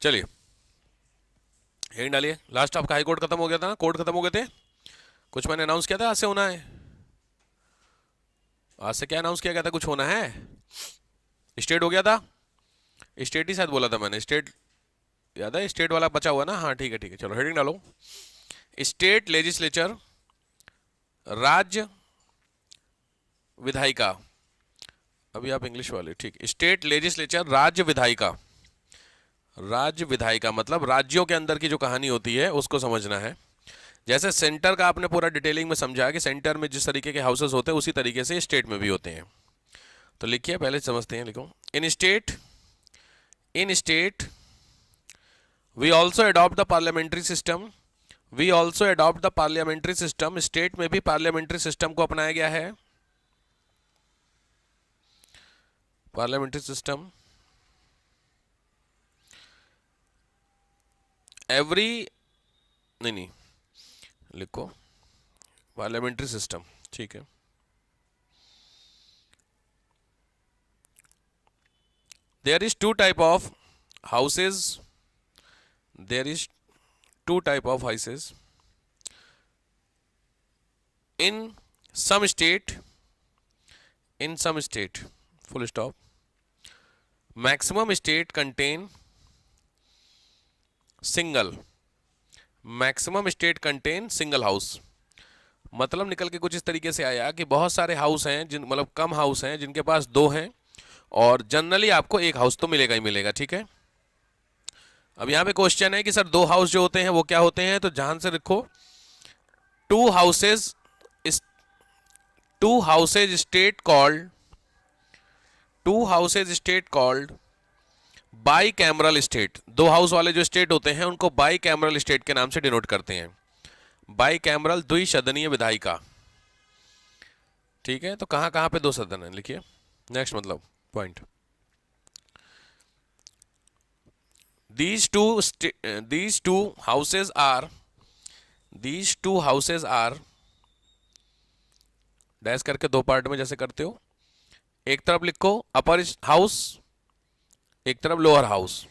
चलिए हेडिंग डालिए। लास्ट आपका हाई कोर्ट खत्म हो गया था ना, कोर्ट खत्म हो गए थे, कुछ मैंने अनाउंस किया था आज से होना है। आज से क्या अनाउंस किया गया था, कुछ होना है? स्टेट हो गया था, स्टेट ही शायद बोला था मैंने, स्टेट याद है, स्टेट वाला बचा हुआ ना। हाँ ठीक है ठीक है, चलो हेडिंग डालो। स्टेट लेजिस्लेचर, राज्य विधायिका। अभी आप इंग्लिश वाले, ठीक। स्टेट लेजिस्लेचर, राज्य विधायिका। राज्य विधायिका मतलब राज्यों के अंदर की जो कहानी होती है उसको समझना है। जैसे सेंटर का आपने पूरा डिटेलिंग में समझा कि सेंटर में जिस तरीके के हाउसेस होते हैं उसी तरीके से स्टेट में भी होते हैं। तो लिखिए, पहले समझते हैं, लिखो। In state we also adopt the parliamentary system. We also adopt the parliamentary system. State में भी पार्लियामेंट्री सिस्टम को अपनाया गया है। पार्लियामेंट्री सिस्टम एवरी, नहीं लिखो पार्लियामेंट्री सिस्टम, ठीक है। There is two type of houses, there is two type of houses in some state, in some state, full stop. Maximum state contain single, maximum state contain single house। मतलब निकल के कुछ इस तरीके से आया कि बहुत सारे हाउस हैं जिन, मतलब कम हाउस हैं जिनके पास दो हैं, और जनरली आपको एक हाउस तो मिलेगा ही मिलेगा, ठीक है। अब यहाँ पे क्वेश्चन है कि सर दो हाउस जो होते हैं वो क्या होते हैं, तो ध्यान से लिखो। To houses, to houses state called, to houses state called by cameral state. दो हाउस वाले जो स्टेट होते हैं उनको बाई कैमरल स्टेट के नाम से डिनोट करते हैं। बाई कैमरल, द्विसदनीय विधायिका, ठीक है। तो कहां कहां पे दो सदन है, लिखिए। नेक्स्ट मतलब point, these two houses are, these two houses are, dash करके दो पार्ट में जैसे करते हो, एक तरफ लिखो अपर हाउस, एक तरफ लोअर हाउस।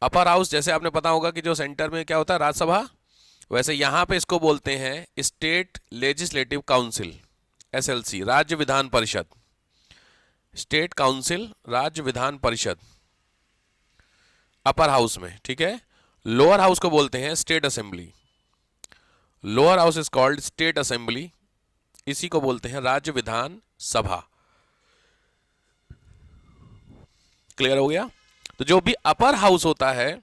अपर हाउस जैसे आपने पता होगा कि जो सेंटर में क्या होता है, राज्यसभा, वैसे यहां पे इसको बोलते हैं स्टेट लेजिस्लेटिव काउंसिल, एसएलसी, राज्य विधान परिषद। स्टेट काउंसिल, राज्य विधान परिषद, अपर हाउस में, ठीक है। लोअर हाउस को बोलते हैं state assembly. Lower house is called state assembly, इसी को बोलते हैं राज्य विधान सभा। क्लियर हो गया? तो जो भी अपर हाउस होता है,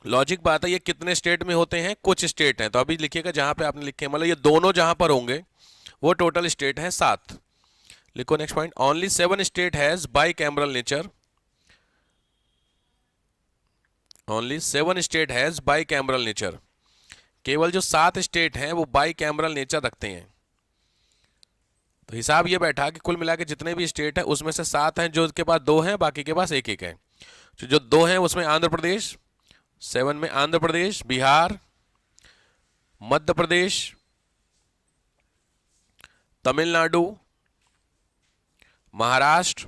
लॉजिक बात है, ये कितने स्टेट में होते हैं, कुछ स्टेट हैं। तो अभी लिखिएगा जहां पे आपने लिखे, मतलब ये दोनों जहां पर होंगे वो टोटल स्टेट है 7। लिखो next point, only 7 state has by cameral nature. Only 7 state has by cameral nature. केवल जो 7 स्टेट हैं वो बाई कैमरल नेचर रखते हैं। तो हिसाब ये बैठा कि कुल मिला के जितने भी स्टेट हैं उसमें से 7 हैं जो के पास 2 हैं, बाकी के पास एक एक है। तो जो 2 हैं उसमें आंध्र प्रदेश, 7 में आंध्र प्रदेश, बिहार, मध्य प्रदेश, तमिलनाडु, महाराष्ट्र,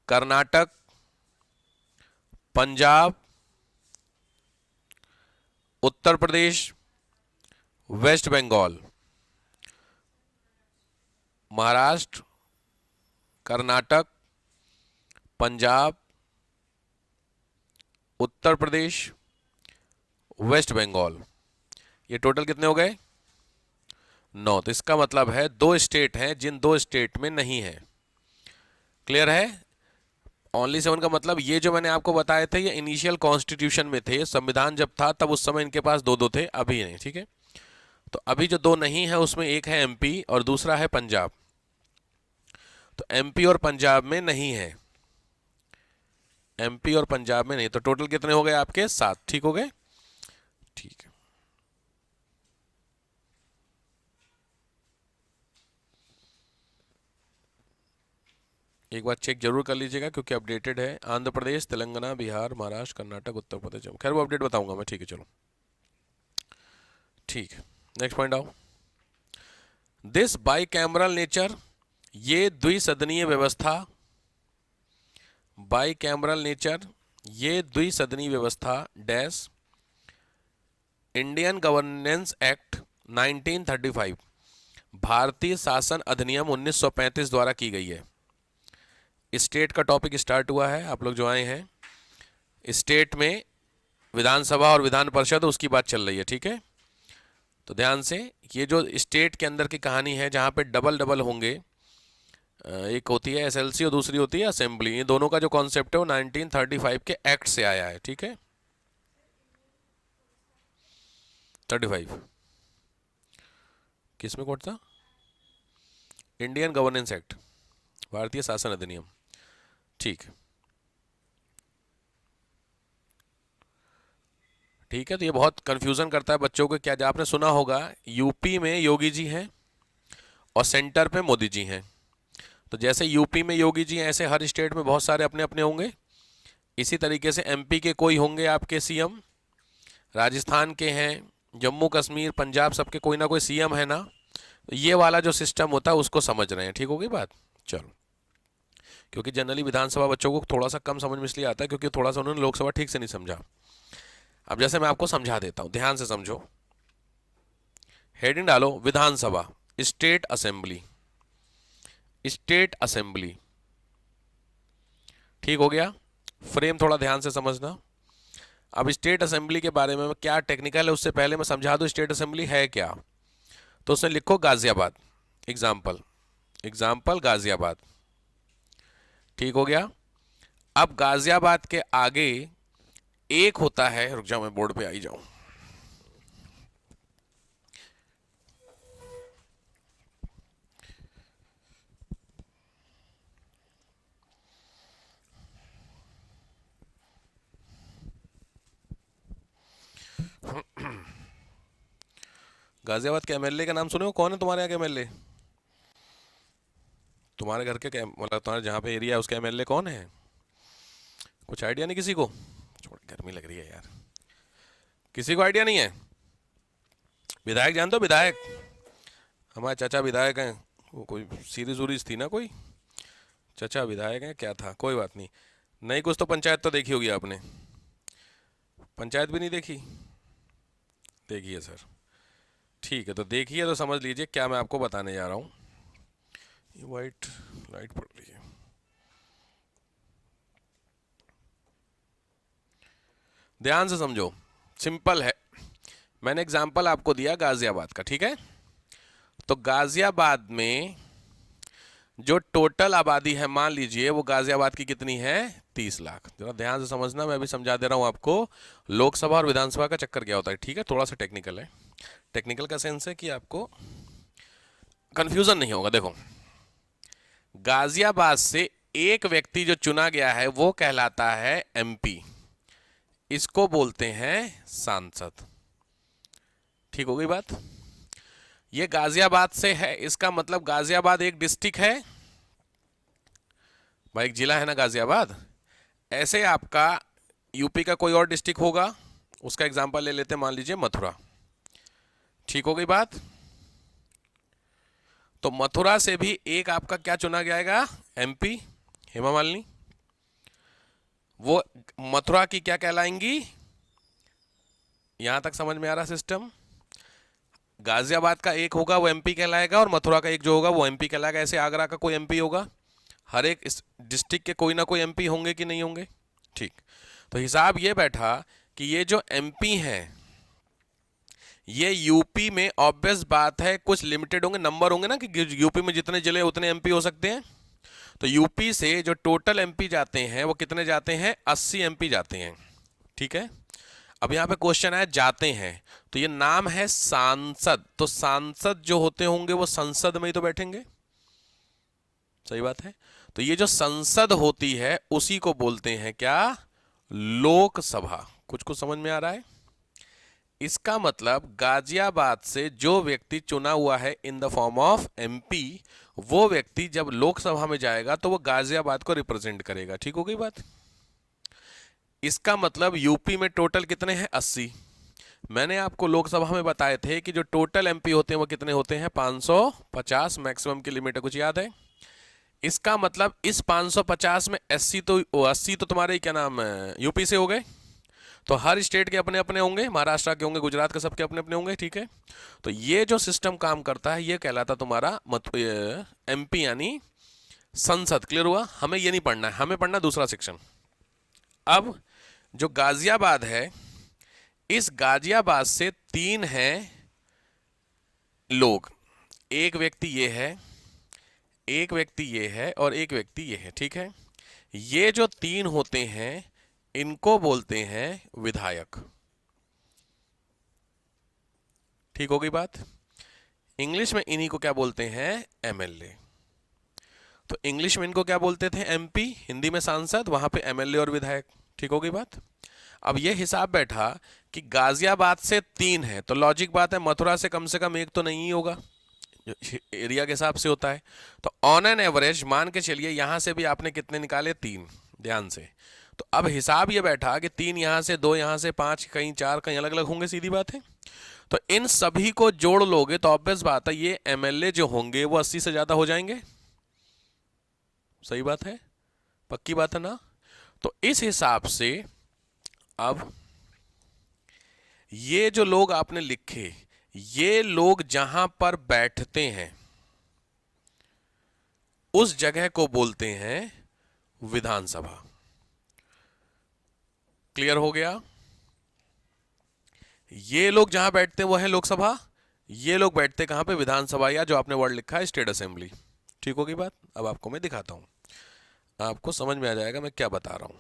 कर्नाटक, पंजाब, उत्तर प्रदेश, वेस्ट बंगाल। महाराष्ट्र, कर्नाटक, पंजाब, उत्तर प्रदेश, वेस्ट बंगाल। ये टोटल कितने हो गए? 9। तो इसका मतलब है 2 स्टेट हैं जिन 2 स्टेट में नहीं है। क्लियर है? ओनली 7 का मतलब ये जो मैंने आपको बताए थे ये इनिशियल कॉन्स्टिट्यूशन में थे, संविधान जब था तब उस समय इनके पास 2-2 थे, अभी नहीं, ठीक है। तो अभी जो 2 नहीं है उसमें एक है एमपी और दूसरा है पंजाब। तो एमपी और पंजाब में नहीं है, एमपी और पंजाब में नहीं। तो टोटल कितने हो गए आपके? 7। ठीक हो गए? ठीक है। एक बार चेक जरूर कर लीजिएगा क्योंकि अपडेटेड है। आंध्र प्रदेश, तेलंगाना, बिहार, महाराष्ट्र, कर्नाटक, उत्तर प्रदेश। खैर वो अपडेट बताऊंगा मैं, ठीक है। चलो ठीक है, नेक्स्ट पॉइंट आओ। दिस बाई कैमरल नेचर, ये द्विसदनीय व्यवस्था, बाई कैमरल नेचर ये द्विसदनी व्यवस्था डैश इंडियन गवर्नेंस एक्ट 1935 भारतीय शासन अधिनियम 1935 द्वारा की गई है। स्टेट का टॉपिक स्टार्ट हुआ है, आप लोग जो आए हैं स्टेट में विधानसभा और विधान परिषद उसकी बात चल रही है, ठीक है। तो ध्यान से, ये जो स्टेट के अंदर की कहानी है जहाँ पे डबल डबल होंगे, एक होती है एसएलसी और दूसरी होती है असेंबली, ये दोनों का जो कॉन्सेप्ट है वो 1935 के एक्ट से आया है, ठीक है। 35 किस में कोट था? इंडियन गवर्नेंस एक्ट, भारतीय शासन अधिनियम, ठीक है। ठीक है, तो ये बहुत कंफ्यूजन करता है बच्चों को। क्या आपने सुना होगा यूपी में योगी जी हैं और सेंटर पे मोदी जी हैं। तो जैसे यूपी में योगी जी हैं, ऐसे हर स्टेट में बहुत सारे अपने अपने होंगे। इसी तरीके से एमपी के कोई होंगे आपके सीएम, राजस्थान के हैं, जम्मू कश्मीर पंजाब सबके कोई ना कोई सीएम है ना। तो ये वाला जो सिस्टम होता है उसको समझ रहे हैं, ठीक होगी बात। चलो, क्योंकि जनरली विधानसभा बच्चों को थोड़ा सा कम समझ में इसलिए आता है क्योंकि थोड़ा सा उन्होंने लोकसभा ठीक से नहीं समझा। अब जैसे मैं आपको समझा देता हूं, ध्यान से समझो। हेडिंग डालो विधानसभा, स्टेट असेंबली, स्टेट असेंबली, ठीक हो गया। फ्रेम थोड़ा ध्यान से समझना। अब स्टेट असेंबली के बारे में क्या टेक्निकल है उससे पहले मैं समझा दूं स्टेट असेंबली है क्या। तो उसमें लिखो गाजियाबाद, एग्जाम्पल, एग्जाम्पल गाजियाबाद, ठीक हो गया। अब गाजियाबाद के आगे एक होता है, रुक जाओ मैं बोर्ड पे आई जाऊं, गाजियाबाद के एमएलए का नाम सुने हो? कौन है तुम्हारे यहाँ के एमएलए? तुम्हारे घर के मतलब तुम्हारे जहाँ पे एरिया है उसका एमएलए कौन है? कुछ आइडिया नहीं किसी को? छोड़, गर्मी लग रही है यार, किसी को आइडिया नहीं है? विधायक जानते हो? विधायक, हमारे चाचा विधायक हैं। वो कोई सीरीज उरीज थी ना कोई, चाचा विधायक हैं, क्या था, कोई बात नहीं। नहीं कुछ तो पंचायत तो देखी होगी आपने। पंचायत भी नहीं देखी? देखिए सर, ठीक है, तो देखिए तो समझ लीजिए क्या मैं आपको बताने जा रहा हूँ। ये वाइट लाइट पड़ रही है। ध्यान से समझो, सिंपल है। मैंने एग्जाम्पल आपको दिया गाजियाबाद का, ठीक है। तो गाजियाबाद में जो टोटल आबादी है, मान लीजिए वो गाजियाबाद की कितनी है? 30 लाख। जरा ध्यान से समझना, मैं भी समझा दे रहा हूं आपको लोकसभा और विधानसभा का चक्कर क्या होता है, ठीक है। थोड़ा सा टेक्निकल है, टेक्निकल का सेंस है कि आपको कंफ्यूजन नहीं होगा। देखो, गाजियाबाद से एक व्यक्ति जो चुना गया है वो कहलाता है एमपी, इसको बोलते हैं सांसद, ठीक हो गई बात। ये गाजियाबाद से है, इसका मतलब गाजियाबाद एक डिस्ट्रिक्ट है भाई, एक जिला है ना गाजियाबाद। ऐसे आपका यूपी का कोई और डिस्ट्रिक्ट होगा, उसका एग्जांपल ले लेते हैं, मान लीजिए मथुरा, ठीक हो गई बात। तो मथुरा से भी एक आपका क्या चुना जाएगा? एमपी, हेमा मालिनी। वो मथुरा की क्या कहलाएंगी? यहां तक समझ में आ रहा सिस्टम? गाजियाबाद का एक होगा वो एमपी कहलाएगा और मथुरा का एक जो होगा वो एमपी कहलाएगा। ऐसे आगरा का कोई एमपी होगा, हर एक इस डिस्ट्रिक्ट के कोई ना कोई एमपी होंगे कि नहीं होंगे, ठीक। तो हिसाब ये बैठा कि ये जो एमपी हैं ये यूपी में ऑब्वियस बात है कुछ लिमिटेड होंगे, नंबर होंगे ना कि यूपी में जितने जिले उतने एमपी हो सकते हैं। तो यूपी से जो टोटल एमपी जाते हैं वो कितने जाते हैं? 80 एमपी जाते हैं, ठीक है। अब यहां पे क्वेश्चन है जाते हैं, तो ये नाम है सांसद। तो सांसद जो होते होंगे वो संसद में ही तो बैठेंगे, सही बात है। तो ये जो संसद होती है उसी को बोलते हैं क्या? लोकसभा। कुछ कुछ समझ में आ रहा है? इसका मतलब गाजियाबाद से जो व्यक्ति चुना हुआ है in the form of MP, वो व्यक्ति जब लोकसभा में जाएगा तो वो गाजियाबाद को रिप्रेजेंट करेगा, ठीक हो गई बात। इसका मतलब यूपी में टोटल कितने हैं? 80। मैंने आपको लोकसभा में बताए थे कि जो टोटल एमपी होते हैं वो कितने होते हैं? 550 मैक्सिमम की लिमिट है, कुछ याद है? इसका मतलब इस 550 में 80 तो तुम्हारे क्या नाम है यूपी से हो गए, तो हर स्टेट के अपने अपने होंगे, महाराष्ट्र के होंगे, गुजरात के सबके अपने अपने होंगे, ठीक है। तो ये जो सिस्टम काम करता है ये कहलाता तुम्हारा एमपी यानी संसद। क्लियर हुआ? हमें ये नहीं पढ़ना है, हमें पढ़ना दूसरा सेक्शन। अब जो गाजियाबाद है, इस गाजियाबाद से 3 हैं लोग, एक व्यक्ति ये है, एक व्यक्ति ये है और एक व्यक्ति ये है, ठीक है। ये जो 3 होते हैं इनको बोलते हैं विधायक। ठीक हो गई बात? इंग्लिश में इन्हीं को क्या बोलते हैं? एमएलए। तो इंग्लिश में इनको क्या बोलते थे? एमपी, हिंदी में सांसद, वहां पे एमएलए और विधायक। ठीक हो गई बात? अब ये हिसाब बैठा कि गाजियाबाद से 3 है, तो लॉजिक बात है मथुरा से कम एक तो नहीं ही होगा, एरिया के हिसाब से होता है। तो ऑन एन एवरेज मान के चलिए यहां से भी आपने कितने निकाले? 3। ध्यान से। तो अब हिसाब ये बैठा कि 3 यहां से, 2 यहां से, 5 कहीं, 4 कहीं अलग अलग होंगे, सीधी बात है। तो इन सभी को जोड़ लोगे तो ऑब्वियस बात है ये एमएलए जो होंगे वो 80 से ज्यादा हो जाएंगे। सही बात है? पक्की बात है ना? तो इस हिसाब से अब ये जो लोग आपने लिखे, ये लोग जहां पर बैठते हैं उस जगह को बोलते हैं विधानसभा। क्लियर हो गया? ये लोग जहां बैठते हैं वो है लोकसभा, ये लोग बैठते कहां पे? विधानसभा, या जो आपने वर्ड लिखा है स्टेट असेंबली। ठीक होगी बात? अब आपको मैं दिखाता हूं, आपको समझ में आ जाएगा मैं क्या बता रहा हूं।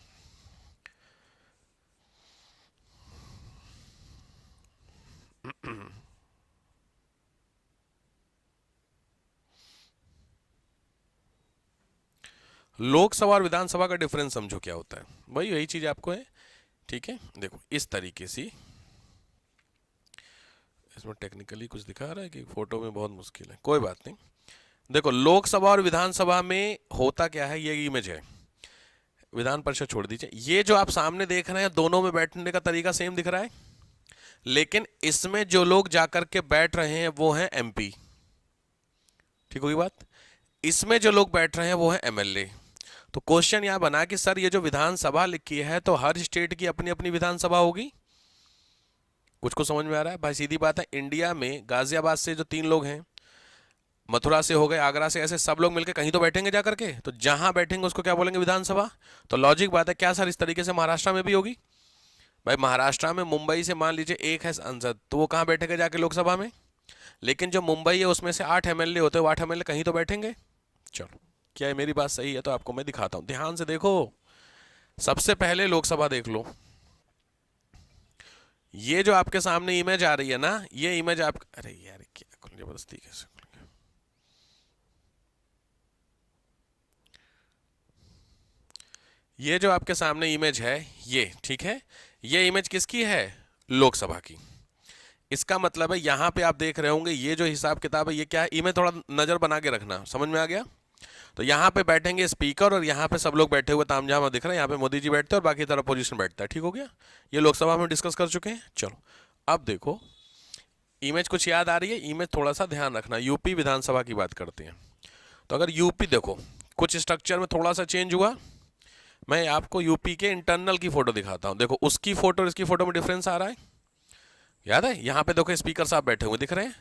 लोकसभा और विधानसभा का डिफरेंस समझो क्या होता है, वही यही चीज आपको है। ठीक है, देखो इस तरीके से, इसमें टेक्निकली कुछ दिखा रहा है कि फोटो में बहुत मुश्किल है, कोई बात नहीं। देखो लोकसभा और विधानसभा में होता क्या है, ये इमेज है, विधान परिषद छोड़ दीजिए, ये जो आप सामने देख रहे हैं दोनों में बैठने का तरीका सेम दिख रहा है, लेकिन इसमें जो लोग जाकर के बैठ रहे हैं वो हैं एमपी। ठीक होगी बात? इसमें जो लोग बैठ रहे हैं वो है एमएलए। तो क्वेश्चन यहां बना कि सर ये जो विधानसभा लिखी है तो हर स्टेट की अपनी अपनी विधानसभा होगी? कुछ को समझ में आ रहा है? भाई सीधी बात है, इंडिया में गाजियाबाद से जो 3 लोग हैं, मथुरा से हो गए, आगरा से, ऐसे सब लोग मिलकर कहीं तो बैठेंगे जाकर के, तो जहां बैठेंगे उसको क्या बोलेंगे? विधानसभा। तो लॉजिक बात है, क्या सर इस तरीके से महाराष्ट्र में भी होगी? भाई महाराष्ट्र में मुंबई से मान लीजिए एक है सांसद, तो वो कहां बैठेगा जाके? लोकसभा में। लेकिन जो मुंबई है उसमें से 8 एमएलए होते हैं, वो 8 एमएलए कहीं तो बैठेंगे। चलो, क्या है मेरी बात सही है? तो आपको मैं दिखाता हूं, ध्यान से देखो। सबसे पहले लोकसभा देख लो, ये जो आपके सामने इमेज आ रही है ना, ये इमेज आप, अरे यार क्या जबरदस्ती कैसे, ये जो आपके सामने इमेज है ये, ठीक है, ये इमेज किसकी है? लोकसभा की। इसका मतलब है यहां पे आप देख रहे होंगे ये जो हिसाब किताब है ये क्या है, इमेज थोड़ा नजर बना के रखना, समझ में आ गया? तो यहाँ पे बैठेंगे स्पीकर और यहाँ पे सब लोग बैठे हुए तामझाम दिख रहा है, यहाँ पे मोदी जी बैठते हैं और बाकी तरफ अपोजिशन बैठता है। ठीक हो गया? ये लोकसभा में डिस्कस कर चुके हैं। चलो अब देखो, इमेज कुछ याद आ रही है? इमेज थोड़ा सा ध्यान रखना, यूपी विधानसभा की बात करते हैं। तो अगर यूपी देखो कुछ स्ट्रक्चर में थोड़ा सा चेंज हुआ, मैं आपको यूपी के इंटरनल की फोटो दिखाता हूँ। देखो उसकी फोटो और इसकी फोटो में डिफरेंस आ रहा है, याद है? यहाँ पे देखो स्पीकर साहब बैठे हुए दिख रहे हैं,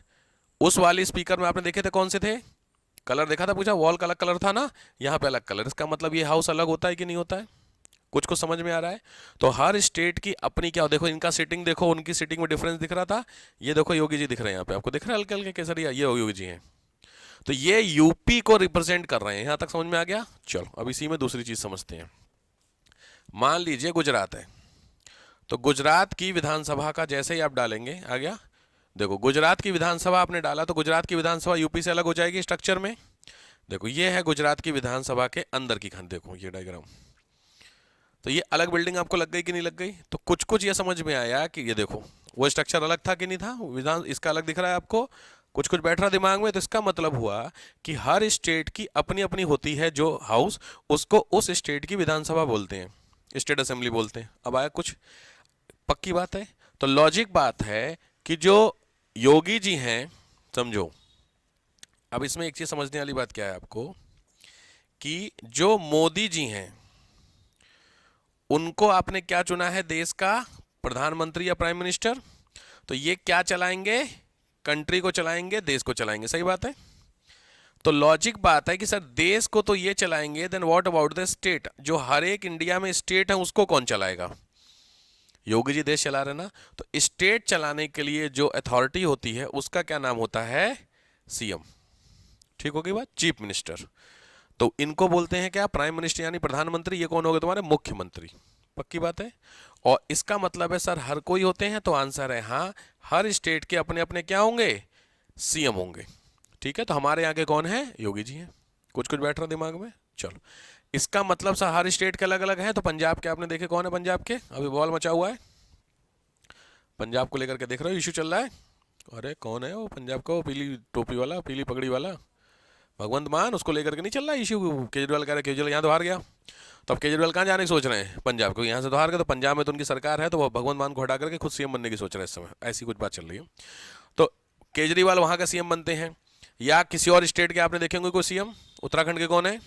उस वाली स्पीकर में आपने देखे थे कौन से थे? कलर देखा था, पूछा वॉल का अलग कलर था ना, यहाँ पे अलग कलर। इसका मतलब ये हाउस अलग होता है कि नहीं होता है? कुछ को समझ में आ रहा है? तो हर स्टेट की अपनी क्या, देखो इनका सिटिंग देखो, उनकी सिटिंग में डिफरेंस दिख रहा था। ये देखो योगी जी दिख रहे हैं यहाँ पे, आपको दिख रहा है हल्के हल्के केसरिया, ये योगी जी हैं। तो ये यूपी को रिप्रेजेंट कर रहे हैं, यहां तक समझ में आ गया? चलो अब इसी में दूसरी चीज समझते हैं। मान लीजिए गुजरात है, तो गुजरात की विधानसभा का जैसे ही आप डालेंगे, आ गया? देखो गुजरात की विधानसभा आपने डाला तो गुजरात की विधानसभा यूपी से अलग हो जाएगी स्ट्रक्चर में। देखो ये है गुजरात की विधानसभा के अंदर की खंड, देखो ये डायग्राम, तो ये अलग बिल्डिंग आपको लग गई कि नहीं लग गई? तो कुछ कुछ ये समझ में आया कि ये देखो वो स्ट्रक्चर अलग था कि नहीं था, विधान इसका अलग दिख रहा है आपको, कुछ कुछ बैठ रहा दिमाग में। तो इसका मतलब हुआ कि हर स्टेट की अपनी अपनी होती है जो हाउस, उसको उस स्टेट की विधानसभा बोलते हैं, स्टेट असेंबली बोलते हैं। अब आया कुछ? पक्की बात है? तो लॉजिक बात है कि जो योगी जी हैं, समझो अब इसमें एक चीज समझने वाली बात क्या है आपको, कि जो मोदी जी हैं उनको आपने क्या चुना है देश का प्रधानमंत्री या प्राइम मिनिस्टर, तो ये क्या चलाएंगे, कंट्री को चलाएंगे, देश को चलाएंगे, सही बात है। तो लॉजिक बात है कि सर देश को तो ये चलाएंगे, then what about the state, जो हर एक इंडिया में स्टेट है उसको कौन चलाएगा, योगी जी देश चला रहे ना। तो स्टेट चलाने के लिए जो अथॉरिटी होती है उसका क्या नाम होता है, सीएम, ठीक होगी बात, चीफ मिनिस्टर। तो इनको बोलते हैं क्या, प्राइम मिनिस्टर यानी प्रधानमंत्री, ये कौन हो गए तुम्हारे, मुख्यमंत्री, पक्की बात है। और इसका मतलब है सर हर कोई होते हैं, तो आंसर है हाँ, हर स्टेट के अपने अपने क्या होंगे, सीएम होंगे, ठीक है। तो हमारे यहाँ के कौन है, योगी जी हैं, कुछ कुछ बैठ रहा दिमाग में। चलो, इसका मतलब सर हर स्टेट के अलग अलग हैं, तो पंजाब के आपने देखे कौन है, पंजाब के अभी बॉल मचा हुआ है, पंजाब को लेकर के देख रहे हो इशू चल रहा है। अरे कौन है वो पंजाब का, वो पीली टोपी वाला, पीली पगड़ी वाला, भगवंत मान, उसको लेकर के नहीं चल रहा इशू, केजरीवाल कह रहे केजरीवाल यहाँ तो हार गया, तो अब केजरीवाल कहाँ जाने की सोच रहे हैं, पंजाब को, यहाँ से तो हार गए, तो पंजाब में तो उनकी सरकार है, तो वो भगवंत मान को हटा करके खुद सीएम बनने की सोच रहे हैं इस समय, ऐसी कुछ बात चल रही है। तो केजरीवाल वहाँ का सीएम बनते हैं, या किसी और स्टेट के आपने देखे होंगे कोई सीएम, उत्तराखंड के कौन है।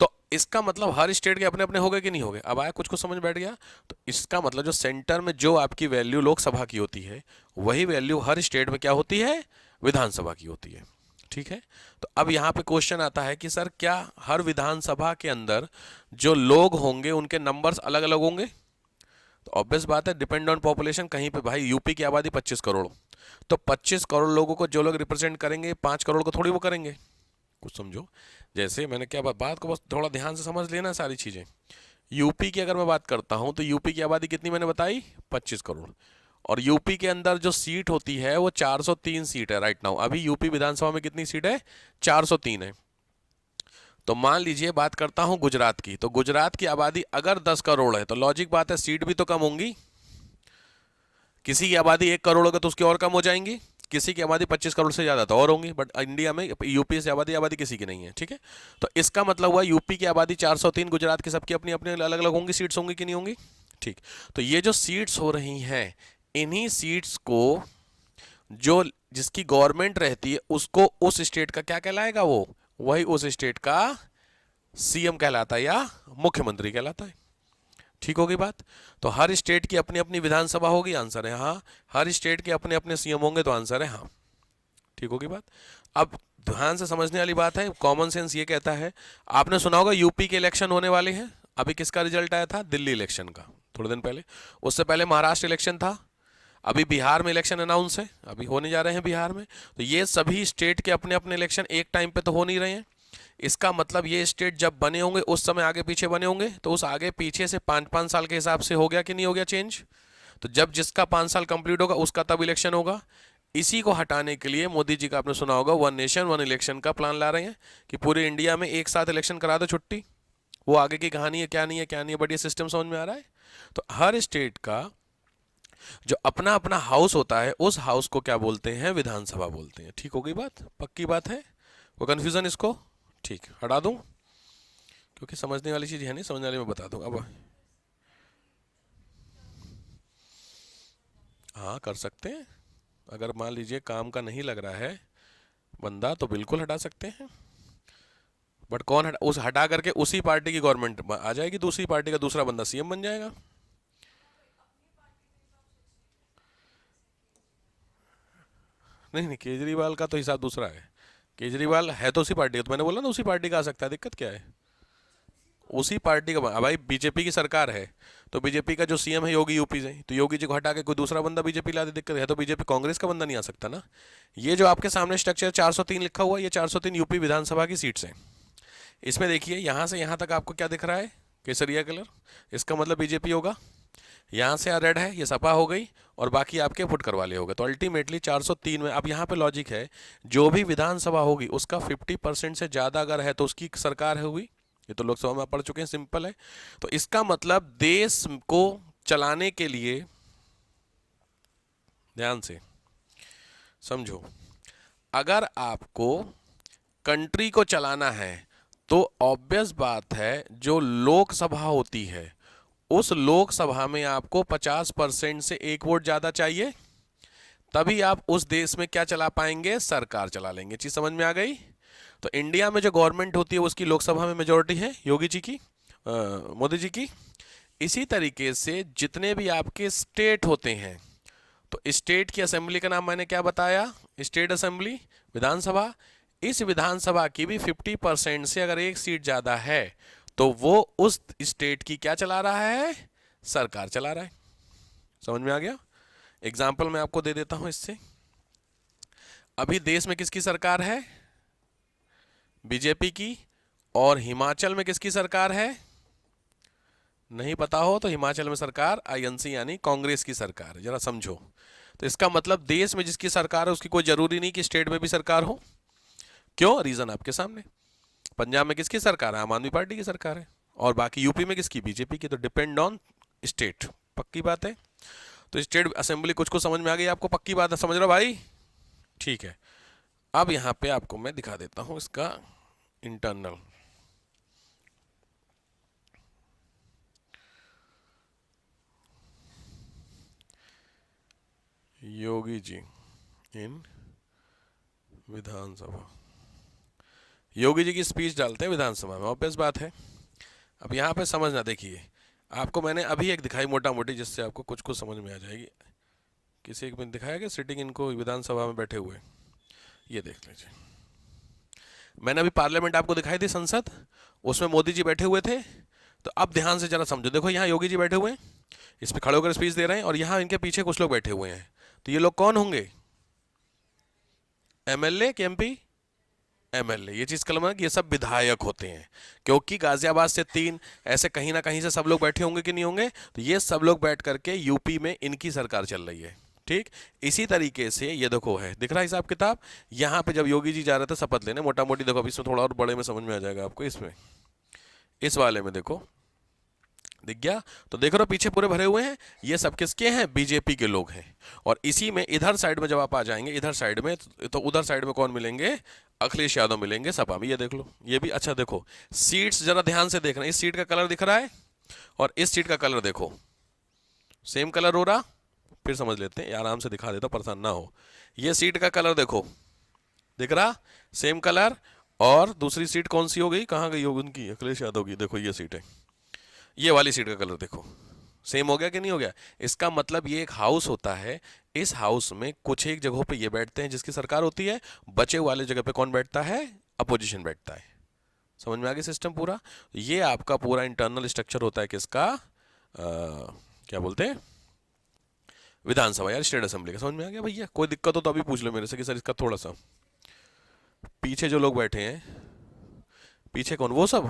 तो इसका मतलब हर स्टेट के अपने अपने हो गए कि नहीं हो गए, अब आया कुछ कुछ समझ बैठ गया। तो इसका मतलब जो सेंटर में जो आपकी वैल्यू लोकसभा की होती है, वही वैल्यू हर स्टेट में क्या होती है, विधानसभा की होती है, ठीक है। तो अब यहाँ पे क्वेश्चन आता है कि सर क्या हर विधानसभा के अंदर जो लोग होंगे उनके नंबर्स अलग अलग होंगे, तो ऑब्वियस बात है, डिपेंड ऑन पॉपुलेशन। कहीं पे भाई यूपी की आबादी 25 करोड़, तो 25 करोड़ लोगों को जो लोग रिप्रेजेंट करेंगे 5 करोड़ को थोड़ी वो करेंगे, कुछ समझो। जैसे मैंने क्या बात को बस थोड़ा ध्यान से समझ लेना सारी चीज़ें। यूपी की अगर मैं बात करता हूँ तो यूपी की आबादी कितनी मैंने बताई, 25 करोड़, और यूपी के अंदर जो सीट होती है वो 403 सीट है राइट नाउ, अभी यूपी विधानसभा में कितनी सीट है, 403 है। तो मान लीजिए बात करता हूं गुजरात की, तो गुजरात की आबादी अगर 10 करोड़ है, तो लॉजिक बात है सीट भी तो कम होंगी, किसी की आबादी 1 करोड़ होगा तो उसकी और कम हो जाएंगी, किसी की आबादी 25 करोड़ से ज़्यादा तो और होंगी, बट इंडिया में यूपी से आबादी आबादी किसी की नहीं है, ठीक है। तो इसका मतलब हुआ यूपी की आबादी 403, गुजरात की सबकी अपनी अपनी अलग अलग होंगी, सीट्स होंगी कि नहीं होंगी, ठीक। तो ये जो सीट्स हो रही हैं, इन्हीं सीट्स को जो जिसकी गवर्नमेंट रहती है उसको उस स्टेट का क्या कहलाएगा, वो वही उस स्टेट का सीएम कहलाता है या मुख्यमंत्री कहलाता है, ठीक होगी बात। तो हर स्टेट की अपनी अपनी विधानसभा होगी, आंसर है हाँ, हर स्टेट के अपने अपने सीएम होंगे, तो आंसर है हाँ, ठीक होगी बात। अब ध्यान से समझने वाली बात है, कॉमन सेंस ये कहता है, आपने सुना होगा यूपी के इलेक्शन होने वाले हैं, अभी किसका रिजल्ट आया था, दिल्ली इलेक्शन का थोड़े दिन पहले, उससे पहले महाराष्ट्र इलेक्शन था, अभी बिहार में इलेक्शन अनाउंस है, अभी होने जा रहे हैं बिहार में। तो ये सभी स्टेट के अपने अपने इलेक्शन एक टाइम पे तो हो नहीं रहे हैं, इसका मतलब ये स्टेट जब बने होंगे उस समय आगे पीछे बने होंगे, तो उस आगे पीछे से 5-5 साल के हिसाब से हो गया कि नहीं हो गया चेंज, तो जब जिसका 5 साल कंप्लीट होगा उसका तब इलेक्शन होगा। इसी को हटाने के लिए मोदी जी का आपने सुना होगा वन नेशन वन इलेक्शन का प्लान ला रहे हैं कि पूरे इंडिया में एक साथ इलेक्शन करा दो, छुट्टी, वो आगे की कहानी है, क्या नहीं है क्या नहीं है, बट ये सिस्टम समझ में आ रहा है। तो हर स्टेट का जो अपना अपना हाउस होता है उस हाउस को क्या बोलते हैं, विधानसभा बोलते हैं, ठीक हो गई बात, पक्की बात है, वो कन्फ्यूजन इसको ठीक हटा दूं, क्योंकि समझने वाली चीज़ है नहीं, समझने वाली मैं बता दूं अब। हाँ कर सकते हैं, अगर मान लीजिए काम का नहीं लग रहा है बंदा तो बिल्कुल हटा सकते हैं, बट कौन हटा, उस हटा करके उसी पार्टी की गवर्नमेंट आ जाएगी, दूसरी पार्टी का दूसरा बंदा सीएम बन जाएगा। नहीं नहीं, केजरीवाल का तो हिसाब दूसरा है, केजरीवाल है तो उसी पार्टी का, तो मैंने बोला ना उसी पार्टी का आ सकता है, दिक्कत क्या है, उसी पार्टी का। भाई बीजेपी की सरकार है तो बीजेपी का जो सीएम है योगी यूपी से, तो योगी जी को हटा के कोई दूसरा बंदा बीजेपी ला दे, दिक्कत है, तो बीजेपी कांग्रेस का बंदा नहीं आ सकता ना। ये जो आपके सामने स्ट्रक्चर 403 लिखा हुआ है, ये 403 यूपी विधानसभा की सीट्स हैं। इसमें देखिए यहाँ से यहाँ तक आपको क्या दिख रहा है, केसरिया कलर, इसका मतलब बीजेपी होगा, यहाँ से रेड है ये सपा हो गई, और बाकी आपके फुटकर वाले हो गए, तो अल्टीमेटली 403 में। अब यहाँ पे लॉजिक है, जो भी विधानसभा होगी उसका 50% से ज़्यादा अगर है तो उसकी सरकार होगी, ये तो लोकसभा में पढ़ चुके हैं, सिंपल है। तो इसका मतलब देश को चलाने के लिए, ध्यान से समझो, अगर आपको कंट्री को चलाना है तो ऑब्वियस बात है जो लोकसभा होती है उस लोकसभा में आपको 50% से एक वोट ज़्यादा चाहिए, तभी आप उस देश में क्या चला पाएंगे, सरकार चला लेंगे। चीज़ समझ में आ गई। तो इंडिया में जो गवर्नमेंट होती है उसकी लोकसभा में मेजोरिटी है योगी जी की, मोदी जी की। इसी तरीके से जितने भी आपके स्टेट होते हैं, तो स्टेट की असेंबली का नाम मैंने क्या बताया, स्टेट असेंबली, विधानसभा। इस विधानसभा की भी 50% से अगर एक सीट ज़्यादा है तो वो उस स्टेट की क्या चला रहा है, सरकार चला रहा है। समझ में आ गया? एग्जाम्पल मैं आपको दे देता हूं इससे। अभी देश में किसकी सरकार है, बीजेपी की। और हिमाचल में किसकी सरकार है, नहीं पता हो तो हिमाचल में सरकार आईएनसी यानी कांग्रेस की सरकार है, जरा समझो। तो इसका मतलब देश में जिसकी सरकार है उसकी कोई जरूरी नहीं कि स्टेट में भी सरकार हो। क्यों? रीजन आपके सामने। पंजाब में किसकी सरकार है, आम आदमी पार्टी की सरकार है। और बाकी यूपी में किसकी, बीजेपी की। तो डिपेंड ऑन स्टेट। पक्की बात है? तो स्टेट असेंबली कुछ को समझ में आ गई आपको? पक्की बात है, समझ रहे हो भाई? ठीक है। अब यहां पे आपको मैं दिखा देता हूं इसका इंटरनल। योगी जी इन विधानसभा, योगी जी की स्पीच डालते हैं विधानसभा में, ऑब्वियस बात है। अब यहाँ पे समझना, देखिए आपको मैंने अभी एक दिखाई मोटा मोटी, जिससे आपको कुछ कुछ समझ में आ जाएगी। किसी एक में दिखाया कि सिटिंग इनको विधानसभा में बैठे हुए, ये देख लीजिए। मैंने अभी पार्लियामेंट आपको दिखाई थी, संसद, उसमें मोदी जी बैठे हुए थे। तो अब ध्यान से जरा समझो, देखो यहाँ योगी जी बैठे हुए हैं, इस पर खड़े होकर स्पीच दे रहे हैं, और यहाँ इनके पीछे कुछ लोग बैठे हुए हैं। तो ये लोग कौन होंगे, एमएलए के एमपी, एमएलए। ये चीज कलम है कि ये सब विधायक होते हैं, क्योंकि गाजियाबाद से 3 ऐसे कहीं ना कहीं से सब लोग बैठे होंगे कि नहीं होंगे। तो ये सब लोग बैठ करके यूपी में इनकी सरकार चल रही है। ठीक इसी तरीके से ये देखो है, दिख रहा है हिसाब किताब। यहाँ पे जब योगी जी जा रहे थे शपथ लेने, मोटा मोटी देखो, अब इसमें थोड़ा और बड़े में समझ में आ जाएगा आपको। इसमें इस वाले में देखो, दिख गया? तो देख रहे हो पीछे पूरे भरे हुए हैं, ये सब किसके हैं, बीजेपी के लोग हैं। और इसी में इधर साइड में जब आप आ जाएंगे, इधर साइड में, तो उधर साइड में कौन मिलेंगे, अखिलेश यादव मिलेंगे सपा में। ये देख लो, ये भी। अच्छा देखो सीट्स जरा ध्यान से देखना, इस सीट का कलर दिख रहा है और इस सीट का कलर देखो, सेम कलर हो रहा। फिर समझ लेते हैं, आराम से दिखा देता, परेशान ना हो। ये सीट का कलर देखो, दिख रहा, सेम कलर। और दूसरी सीट कौन सी हो गई, कहाँ गई होगी उनकी, अखिलेश यादव की, देखो ये सीट है। ये वाली सीट का कलर देखो, सेम हो गया कि नहीं हो गया? इसका मतलब ये एक हाउस होता है, इस हाउस में कुछ एक जगहों पे ये बैठते हैं जिसकी सरकार होती है, बचे वाले जगह पे कौन बैठता है, अपोजिशन बैठता है। समझ में आ गया सिस्टम पूरा? ये आपका पूरा इंटरनल स्ट्रक्चर होता है किसका, क्या बोलते हैं, विधानसभा या स्टेट असेंबली का। समझ में आ गया भैया? कोई दिक्कत हो तो अभी पूछ लो मेरे से कि सर इसका थोड़ा सा। पीछे जो लोग बैठे हैं, पीछे कौन, वो सब,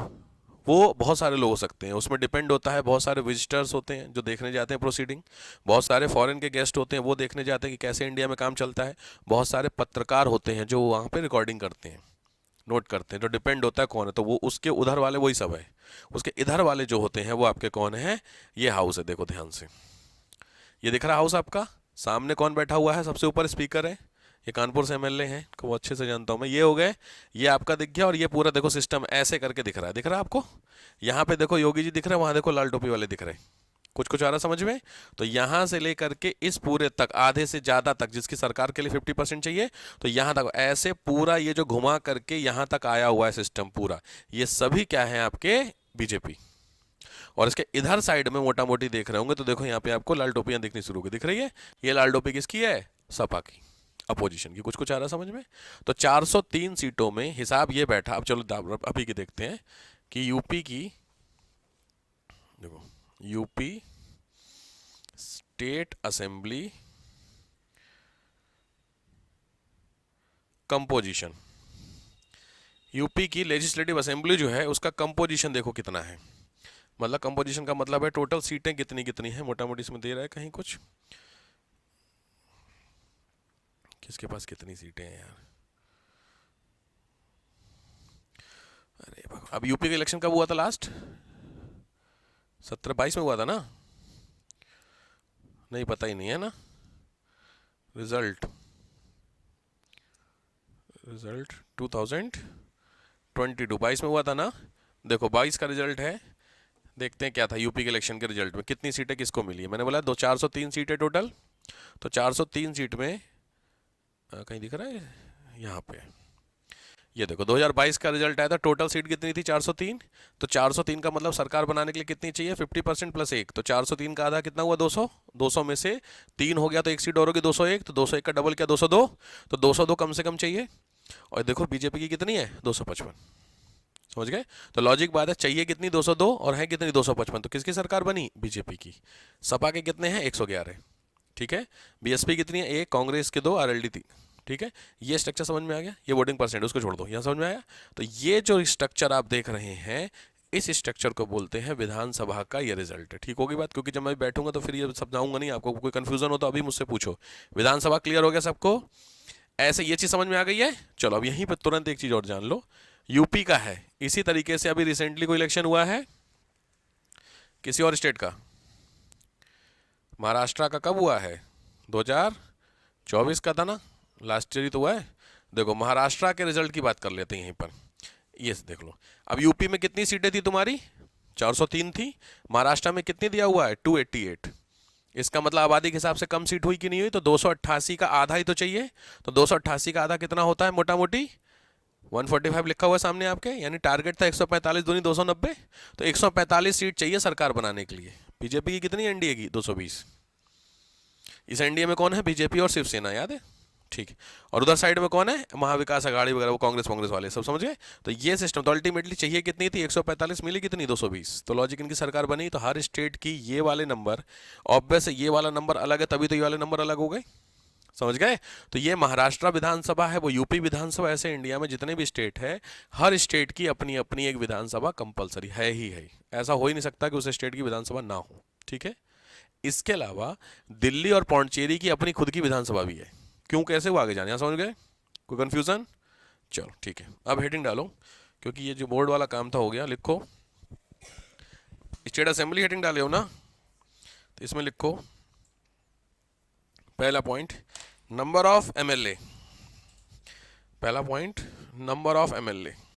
वो बहुत सारे लोग हो सकते हैं, उसमें डिपेंड होता है। बहुत सारे विजिटर्स होते हैं जो देखने जाते हैं प्रोसीडिंग, बहुत सारे फॉरेन के गेस्ट होते हैं वो देखने जाते हैं कि कैसे इंडिया में काम चलता है, बहुत सारे पत्रकार होते हैं जो वहाँ पे रिकॉर्डिंग करते हैं, नोट करते हैं। तो डिपेंड होता है कौन है, तो वो उसके उधर वाले वही सब है। उसके इधर वाले जो होते हैं वो आपके कौन है, ये हाउस है। देखो ध्यान से, ये दिख रहा हाउस आपका, सामने कौन बैठा हुआ है, सबसे ऊपर स्पीकर है, ये कानपुर से एमएलए हैं, को वो अच्छे से जानता हूँ मैं। ये हो गए, ये आपका दिख गया। और ये पूरा देखो सिस्टम ऐसे करके दिख रहा है, दिख रहा है आपको? यहाँ पे देखो योगी जी दिख रहे हैं, वहाँ देखो लाल टोपी वाले दिख रहे हैं। कुछ कुछ आ रहा समझ में? तो यहाँ से लेकर के इस पूरे तक, आधे से ज़्यादा तक, जिसकी सरकार के लिए 50% चाहिए, तो यहाँ तक ऐसे पूरा ये जो घुमा करके यहाँ तक आया हुआ है सिस्टम पूरा, ये सभी क्या है आपके, बीजेपी। और इसके इधर साइड में मोटा मोटी देख रहे होंगे तो देखो यहाँ पे आपको लाल टोपियां दिखनी शुरू होगी, दिख रही है? ये लाल टोपी किसकी है, सपा की, अपोजिशन की। कुछ कुछ आ रहा समझ में? तो 403 सीटों में हिसाब ये बैठा। अब चलो अभी की देखते हैं कि यूपी की, देखो UP state assembly composition, UP की लेजिस्लेटिव असेंबली जो है उसका कंपोजिशन देखो कितना है। मतलब कंपोजिशन का मतलब है टोटल सीटें कितनी कितनी है, मोटा मोटी इसमें दे रहा है कहीं कुछ, किसके पास कितनी सीटें हैं यार। अरे अब यूपी का इलेक्शन कब हुआ था लास्ट, 17-22 में हुआ था ना? नहीं पता ही नहीं है ना। रिजल्ट, रिजल्ट 2022, 22 में हुआ था ना। देखो 22 का रिजल्ट है, देखते हैं क्या था यूपी के इलेक्शन के रिजल्ट में, कितनी सीटें किसको मिली है। मैंने बोला 403 सीटें टोटल। तो 403 सीट में कहीं दिख रहा है यहाँ पे, ये देखो 2022 का रिजल्ट आया था, टोटल सीट कितनी थी 403। तो 403 का मतलब सरकार बनाने के लिए कितनी चाहिए 50% प्लस 1, तो 403 का आधा कितना हुआ 200, 200 में से 3 हो गया तो एक सीट और होगी 201, तो 201 का डबल क्या 202, तो 202 कम से कम चाहिए। और देखो बीजेपी की कितनी है 255, समझ गए। तो लॉजिक बात है, चाहिए कितनी 202 और है कितनी 255, तो किसकी सरकार बनी बीजेपी की। सपा के कितने हैं 111, ठीक है। बीएसपी कितनी है 1, कांग्रेस के 2, आरएलडी 3, ठीक है। ये स्ट्रक्चर समझ में आ गया, ये वोटिंग परसेंट उसको छोड़ दो, यहाँ समझ में आया। तो ये जो स्ट्रक्चर आप देख रहे हैं, इस स्ट्रक्चर को बोलते हैं विधानसभा का ये रिजल्ट है। ठीक होगी बात, क्योंकि जब मैं बैठूंगा तो फिर ये समझाऊंगा नहीं आपको, कोई कंफ्यूजन हो तो अभी मुझसे पूछो। विधानसभा क्लियर हो गया सबको, ऐसे ये चीज समझ में आ गई है। चलो अब यहीं पर तुरंत एक चीज और जान लो, यूपी का है इसी तरीके से। अभी रिसेंटली कोई इलेक्शन हुआ है किसी और स्टेट का, महाराष्ट्र का कब हुआ है 2024 का था ना, लास्ट ईयर ही तो हुआ है। देखो महाराष्ट्र के रिजल्ट की बात कर लेते हैं यहीं पर, ये देख लो। अब यूपी में कितनी सीटें थी तुम्हारी 403 थी, महाराष्ट्र में कितनी दिया हुआ है 288। इसका मतलब आबादी के हिसाब से कम सीट हुई कि नहीं हुई, तो 288 का आधा ही तो चाहिए। तो 288 का आधा कितना होता है मोटा मोटी 145 लिखा हुआ है सामने आपके, यानी टारगेट था 145 दूनी 290, तो 145 सीट चाहिए सरकार बनाने के लिए। बीजेपी की कितनी, एनडीए की 220। इस एनडीए में कौन है, बीजेपी और शिवसेना, याद है, ठीक है। और उधर साइड में कौन है, महाविकास अघाड़ी वगैरह, वो कांग्रेस वाले सब, समझ गए। तो ये सिस्टम, तो अल्टीमेटली चाहिए कितनी थी 145, मिली कितनी 220, तो लॉजिक इनकी सरकार बनी। तो हर स्टेट की ये वाले नंबर, ऑब्वियस ये वाला नंबर अलग है तभी तो ये वाले नंबर अलग हो गए, समझ गए। तो ये महाराष्ट्र विधानसभा है, वो यूपी विधानसभा, ऐसे इंडिया में जितने भी स्टेट है, हर स्टेट की अपनी अपनी एक विधानसभा कंपलसरी है ही है। ऐसा हो ही नहीं सकता कि उस स्टेट की विधानसभा ना हो, ठीक है। इसके अलावा दिल्ली और पौंडचेरी की अपनी खुद की विधानसभा भी है। क्यों, कैसे, वो आगे जाने, यहाँ समझ गए, कोई कन्फ्यूजन। चलो ठीक है, अब हेडिंग डालो, क्योंकि ये जो बोर्ड वाला काम था हो गया। लिखो स्टेट असेंबली हेडिंग डाले हो ना, तो इसमें लिखो पहला पॉइंट नंबर ऑफ एमएलए, पहला पॉइंट नंबर ऑफ एमएलए।